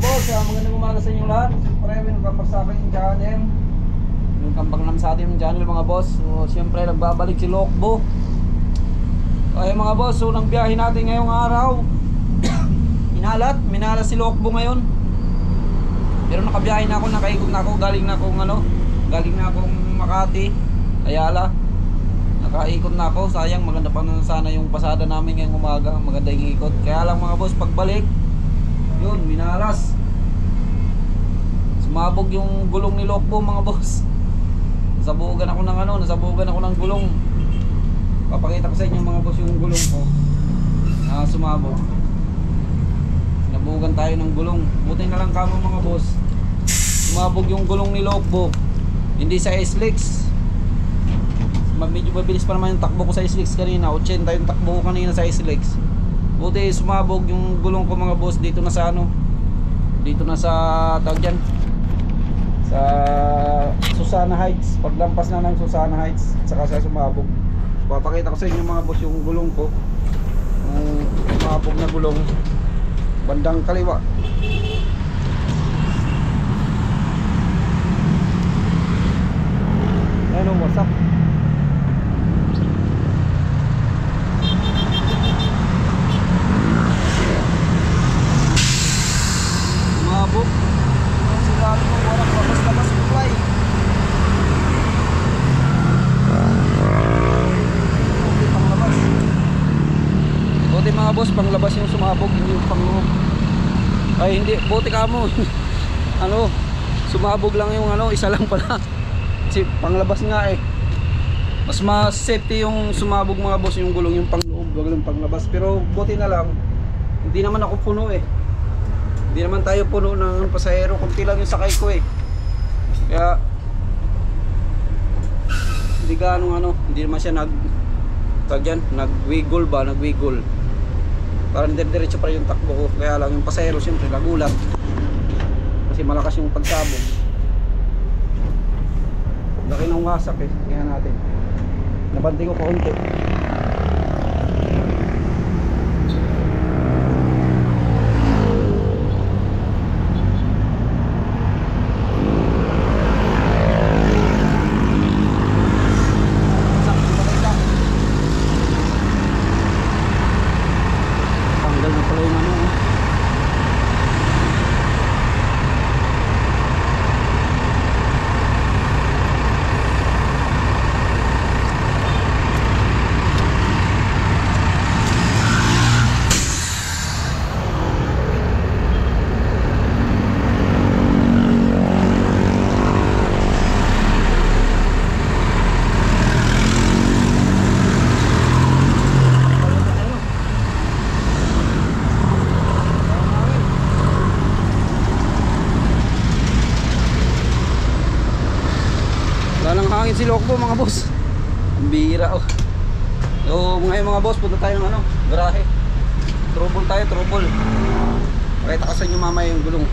boss, magandang umaga sa inyo lahat. Siyempre, welcome sa akin yung channel. Welcome lang sa ating channel mga boss. So, siyempre, nagbabalik si Lokbo. Ay mga boss, unang biyahe natin ngayong araw. Minalas si Lokbo ngayon. Pero nakabiyahe na ako, nakaikot na ako. Galing na akong Makati, Ayala. Nakaikot na ako, sayang maganda pa na sana yung pasada namin ngayong umaga. Maganda yung ikot. Kaya lang mga boss, pagbalik yun, minalas. Sumabog yung gulong ni Lokbo mga boss. Nasabugan ako ng gulong. Papakita ko sa inyo mga boss yung gulong ko. Sumabog. Nabugan tayo ng gulong. Buti na lang kamo mga boss. Sumabog yung gulong ni Lokbo. Hindi sa S-Lex. Medyo mabilis pa naman yung takbo ko sa S-Lex kanina. 80 yung takbo ko kanina sa S-Lex. Buti sumabog yung gulong ko mga boss dito na sa dito na sa tawag dyan, sa Susana Heights. Paglampas na ng Susana Heights saka siya sumabog. Papakita ko sa inyo mga boss yung gulong ko. Yung sumabog na gulong bandang kaliwa. Ano wasak? Sumabog. Sigurado mo walang labas-labas supply. Okay, panglabas. Buti mga boss, panglabas yung sumabog, hindi yung pangloob. Ay hindi, buti ka mo. Sumabog lang yung isa lang pala. Kasi panglabas nga eh. Mas safety yung sumabog mga boss, yung gulong, yung pangloob, wag yung panglabas. Pero buti na lang, hindi naman ako puno eh. Hindi naman tayo puno ng pasahero, kunti lang yung sakay ko eh. Kaya hindi gaano hindi naman siya nag-wiggle. Parang diretso pa rin yung takbo ko. Kaya lang yung pasahero siyempre nagulat. Kasi malakas yung pagsabog. Laki ng wasak eh. Tingnan natin. Nabanting ko kaunti. Hangin si Lokbo mga boss. Ang bihira oh. So ngayon mga boss, punta tayo ng garahe. Trouble tayo. Pakita ko sa inyo mamaya yung gulong.